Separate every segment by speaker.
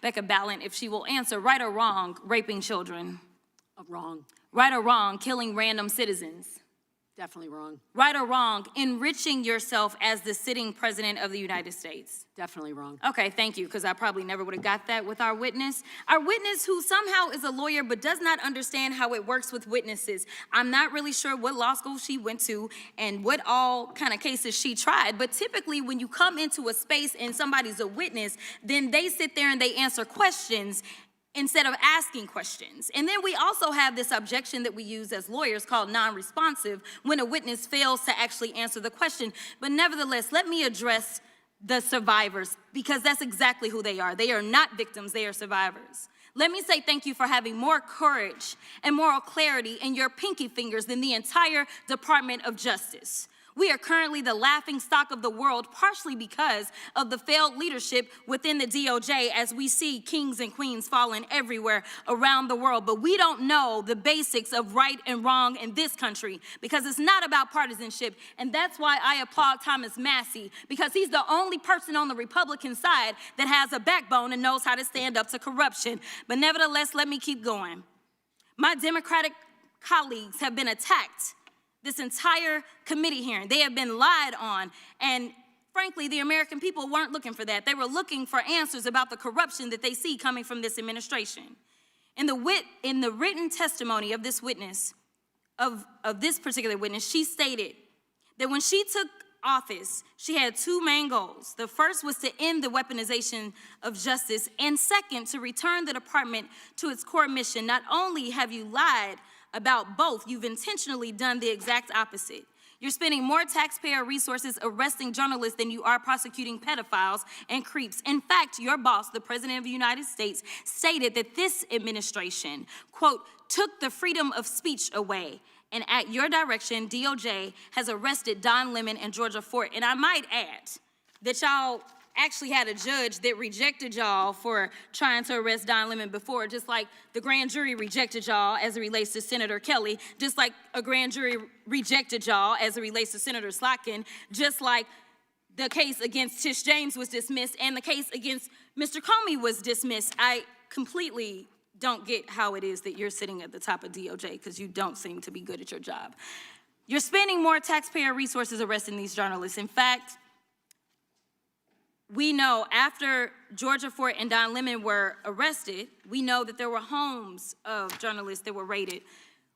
Speaker 1: Becca Ballant if she will answer, right or wrong, raping children?
Speaker 2: Wrong.
Speaker 1: Right or wrong, killing random citizens?
Speaker 2: Definitely wrong.
Speaker 1: Right or wrong, enriching yourself as the sitting president of the United States?
Speaker 2: Definitely wrong.
Speaker 1: Okay, thank you, because I probably never would have got that with our witness. Our witness who somehow is a lawyer but does not understand how it works with witnesses. I'm not really sure what law school she went to and what all kind of cases she tried, but typically when you come into a space and somebody's a witness, then they sit there and they answer questions instead of asking questions. And then we also have this objection that we use as lawyers called non-responsive when a witness fails to actually answer the question. But nevertheless, let me address the survivors, because that's exactly who they are. They are not victims, they are survivors. Let me say thank you for having more courage and moral clarity in your pinky fingers than the entire Department of Justice. We are currently the laughing stock of the world, partially because of the failed leadership within the DOJ, as we see kings and queens falling everywhere around the world. But we don't know the basics of right and wrong in this country, because it's not about partisanship. And that's why I applaud Thomas Massie, because he's the only person on the Republican side that has a backbone and knows how to stand up to corruption. But nevertheless, let me keep going. My Democratic colleagues have been attacked this entire committee hearing. They have been lied on, and frankly, the American people weren't looking for that. They were looking for answers about the corruption that they see coming from this administration. In the written testimony of this witness, of this particular witness, she stated that when she took office, she had two main goals. The first was to end the weaponization of justice, and second, to return the department to its core mission. Not only have you lied about both, you've intentionally done the exact opposite. You're spending more taxpayer resources arresting journalists than you are prosecuting pedophiles and creeps. In fact, your boss, the President of the United States, stated that this administration, quote, took the freedom of speech away. And at your direction, DOJ has arrested Don Lemon and Georgia Fort. And I might add that y'all actually had a judge that rejected y'all for trying to arrest Don Lemon before, just like the grand jury rejected y'all as it relates to Senator Kelly, just like a grand jury rejected y'all as it relates to Senator Slotkin, just like the case against Tish James was dismissed and the case against Mr. Comey was dismissed. I completely don't get how it is that you're sitting at the top of DOJ, because you don't seem to be good at your job. You're spending more taxpayer resources arresting these journalists. In fact, we know after Georgia Fort and Don Lemon were arrested, we know that there were homes of journalists that were raided.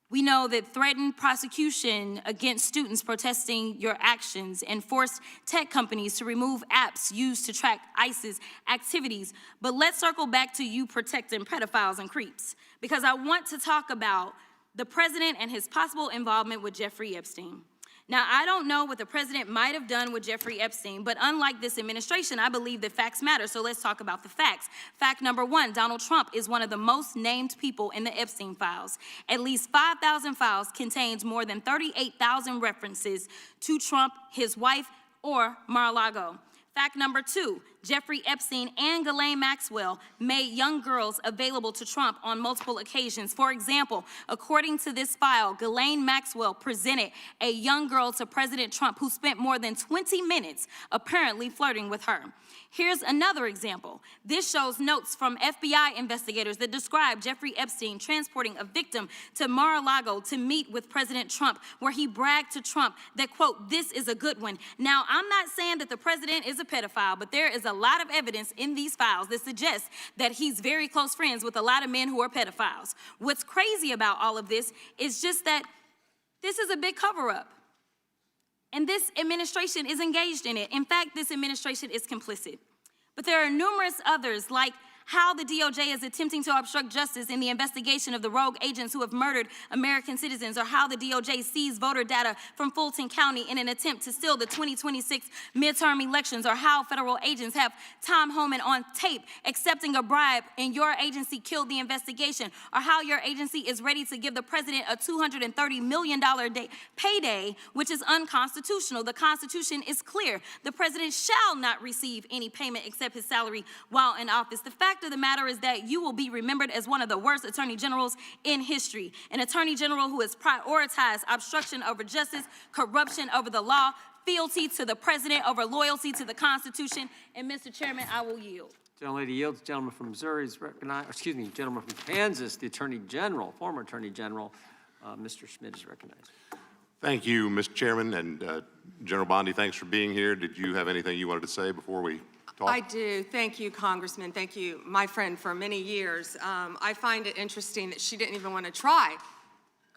Speaker 1: We know that threatened prosecution against students protesting your actions and forced tech companies to remove apps used to track ISIS activities. But let's circle back to you protecting pedophiles and creeps, because I want to talk about the president and his possible involvement with Jeffrey Epstein. Now, I don't know what the president might have done with Jeffrey Epstein, but unlike this administration, I believe that facts matter, so let's talk about the facts. Fact number one, Donald Trump is one of the most named people in the Epstein files. At least 5,000 files contains more than 38,000 references to Trump, his wife, or Mar-a-Lago. Fact number two, Jeffrey Epstein and Ghislaine Maxwell made young girls available to Trump on multiple occasions. For example, according to this file, Ghislaine Maxwell presented a young girl to President Trump who spent more than 20 minutes apparently flirting with her. Here's another example. This shows notes from FBI investigators that describe Jeffrey Epstein transporting a victim to Mar-a-Lago to meet with President Trump, where he bragged to Trump that, quote, this is a good one. Now, I'm not saying that the president is a pedophile, but there is a lot of evidence in these files that suggests that he's very close friends with a lot of men who are pedophiles. What's crazy about all of this is just that this is a big cover-up. And this administration is engaged in it. In fact, this administration is complicit. But there are numerous others, like how the DOJ is attempting to obstruct justice in the investigation of the rogue agents who have murdered American citizens, or how the DOJ seized voter data from Fulton County in an attempt to steal the 2026 midterm elections, or how federal agents have Tom Homan on tape accepting a bribe and your agency killed the investigation, or how your agency is ready to give the president a $230 million payday, which is unconstitutional. The Constitution is clear. The president shall not receive any payment except his salary while in office. The fact of the matter is that you will be remembered as one of the worst attorney generals in history, an attorney general who has prioritized obstruction over justice, corruption over the law, fealty to the president over loyalty to the Constitution. And Mr. Chairman, I will yield.
Speaker 3: Gentlelady yields. Gentleman from Missouri is recognized. Excuse me, gentleman from Kansas, the Attorney General, former Attorney General, Mr. Schmidt is recognized.
Speaker 4: Thank you, Mr. Chairman, and General Bondi, thanks for being here. Did you have anything you wanted to say before we talk?
Speaker 5: I do. Thank you, Congressman. Thank you, my friend, for many years. I find it interesting that she didn't even want to try,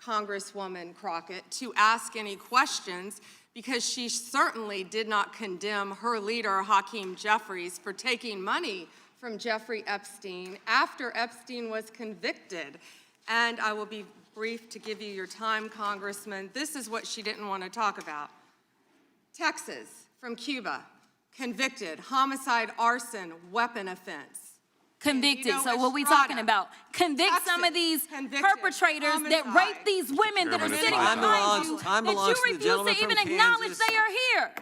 Speaker 5: Congresswoman Crockett, to ask any questions because she certainly did not condemn her leader, Hakeem Jeffries, for taking money from Jeffrey Epstein after Epstein was convicted. And I will be brief to give you your time, Congressman. This is what she didn't want to talk about. Texas, from Cuba, convicted, homicide, arson, weapon offense.
Speaker 1: Convicted. So what we talking about? Convict some of these perpetrators that rape these women that are
Speaker 4: Chairman,
Speaker 1: sitting
Speaker 4: time
Speaker 1: behind you
Speaker 3: belongs
Speaker 1: that
Speaker 3: to the
Speaker 1: you refuse
Speaker 3: gentleman
Speaker 1: to even
Speaker 3: from
Speaker 1: acknowledge
Speaker 3: Kansas.
Speaker 1: they are here.